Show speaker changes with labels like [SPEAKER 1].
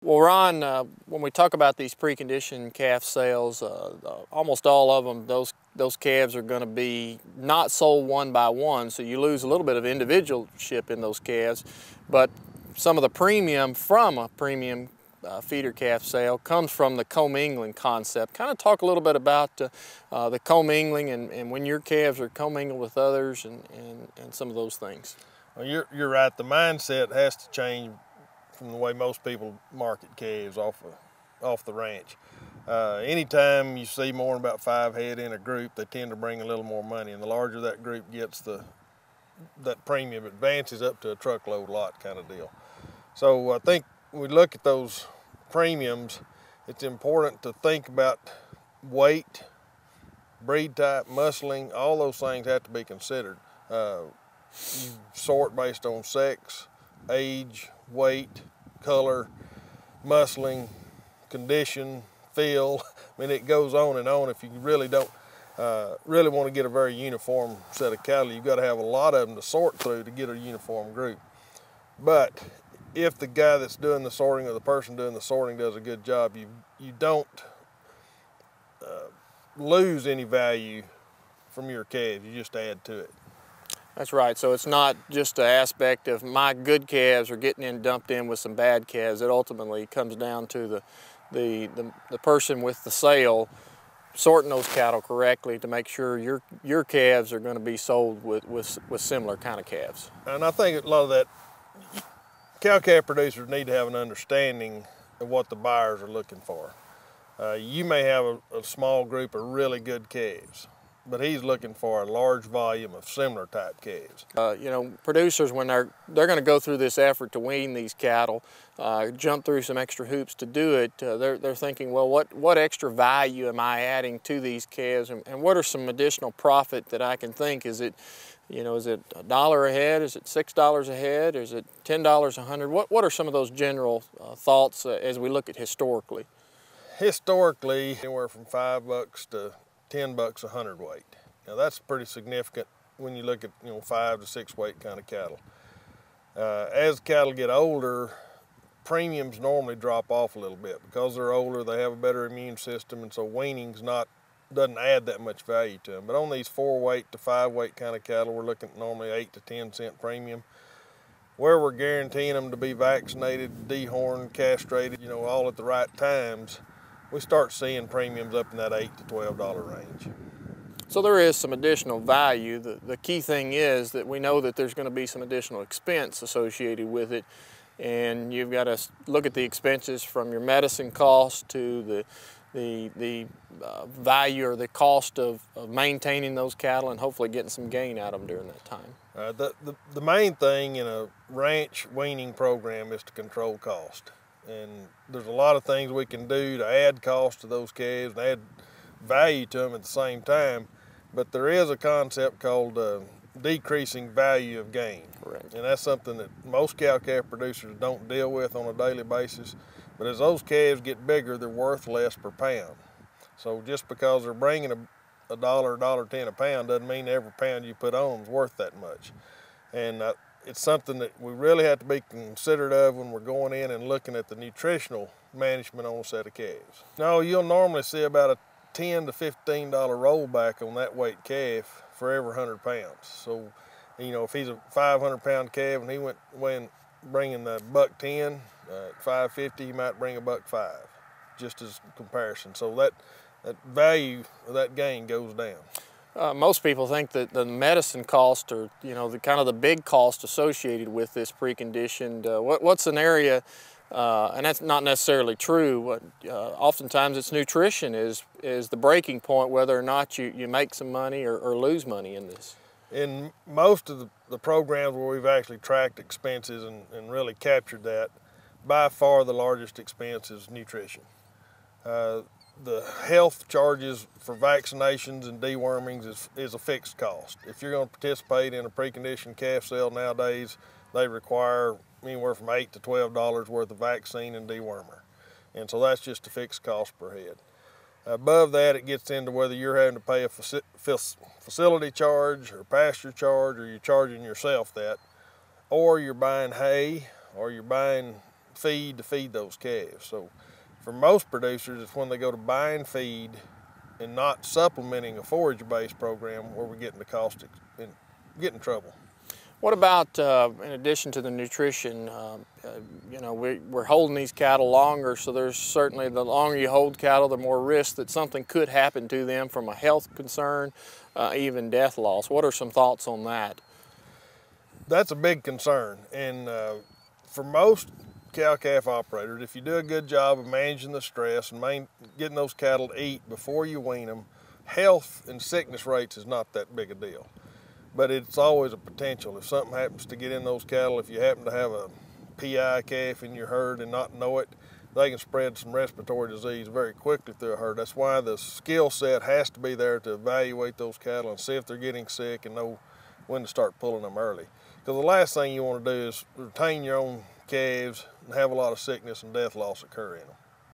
[SPEAKER 1] Well, Ron, when we talk about these preconditioned calf sales, almost all of them, those calves are going to be not sold one by one, so you lose a little bit of individualship in those calves. But some of the premium from a premium feeder calf sale comes from the commingling concept. Kind of talk a little bit about the commingling and when your calves are commingled with others and some of those things.
[SPEAKER 2] Well, you're right. The mindset has to change from the way most people market calves off the ranch. Anytime you see more than about 5 head in a group, they tend to bring a little more money, and the larger that group gets, that premium advances up to a truckload lot kind of deal. So I think when we look at those premiums, it's important to think about weight, breed type, muscling. All those things have to be considered. You sort based on sex, age, weight, color, muscling, condition, feel. I mean, it goes on and on. If you really don't really want to get a very uniform set of cattle, you've got to have a lot of them to sort through to get a uniform group. But if the guy that's doing the sorting or the person doing the sorting does a good job, you don't lose any value from your calves. You just add to it.
[SPEAKER 1] That's right. So it's not just an aspect of my good calves are getting dumped in with some bad calves. It ultimately comes down to the person with the sale sorting those cattle correctly to make sure your calves are going to be sold with similar kind of calves.
[SPEAKER 2] And I think a lot of that, cow-calf producers need to have an understanding of what the buyers are looking for. You may have a small group of really good calves, but he's looking for a large volume of similar type calves.
[SPEAKER 1] You know, producers, when they're going to go through this effort to wean these cattle, jump through some extra hoops to do it, they're thinking, well, what extra value am I adding to these calves, and what are some additional profit that I can think? Is it, you know, is it $1 a head? Is it $6 a head? Is it $10 a hundred? What are some of those general thoughts as we look at historically?
[SPEAKER 2] Historically, anywhere from $5 to $10 a hundredweight. Now that's pretty significant when you look at 5 to 6 weight kind of cattle. As cattle get older, premiums normally drop off a little bit because they're older. They have a better immune system, and so weaning's doesn't add that much value to them. But on these 4 weight to 5 weight kind of cattle, we're looking at normally 8 to 10 cent premium, where we're guaranteeing them to be vaccinated, dehorned, castrated, all at the right times. We start seeing premiums up in that $8 to $12 range.
[SPEAKER 1] So there is some additional value. The key thing is that we know that there's going to be some additional expense associated with it, and you've got to look at the expenses from your medicine cost to the value or the cost of maintaining those cattle and hopefully getting some gain out of them during that time.
[SPEAKER 2] The main thing in a ranch weaning program is to control cost. And there's a lot of things we can do to add cost to those calves and add value to them at the same time. But there is a concept called decreasing value of gain.
[SPEAKER 1] Correct.
[SPEAKER 2] And that's something that most cow-calf producers don't deal with on a daily basis. But as those calves get bigger, they're worth less per pound. So just because they're bringing a dollar, $1.10 a pound doesn't mean every pound you put on them is worth that much. And it's something that we really have to be considerate of when we're going in and looking at the nutritional management on a set of calves. No, you'll normally see about a $10 to $15 rollback on that weight calf for every 100 pounds. So, if he's a 500-pound calf and he went bringing the $1.10 at 550, he might bring a $1.05, just as comparison. So that value of that gain goes down.
[SPEAKER 1] Most people think that the medicine cost, or the big cost associated with this preconditioned. What's an area, and that's not necessarily true. But oftentimes, it's nutrition is the breaking point, whether or not you make some money or lose money in this.
[SPEAKER 2] In most of the programs where we've actually tracked expenses and really captured that, by far the largest expense is nutrition. The health charges for vaccinations and dewormings is a fixed cost. If you're going to participate in a preconditioned calf sale nowadays, they require anywhere from $8 to $12 worth of vaccine and dewormer. And so that's just a fixed cost per head. Above that, it gets into whether you're having to pay a facility charge or pasture charge, or you're charging yourself that, or you're buying hay, or you're buying feed to feed those calves. So for most producers, it's when they go to buying feed and not supplementing a forage-based program where we're getting the cost and get in trouble.
[SPEAKER 1] What about, in addition to the nutrition, you know, we're holding these cattle longer, so there's certainly, the longer you hold cattle, the more risk that something could happen to them from a health concern, even death loss. What are some thoughts on that?
[SPEAKER 2] That's a big concern, and for most cow-calf operators, if you do a good job of managing the stress and getting those cattle to eat before you wean them, health and sickness rates is not that big a deal. But it's always a potential. If something happens to get in those cattle, if you happen to have a PI calf in your herd and not know it, they can spread some respiratory disease very quickly through a herd. That's why the skill set has to be there to evaluate those cattle and see if they're getting sick and know when to start pulling them early. Because the last thing you want to do is retain your own calves and have a lot of sickness and death loss occur in them.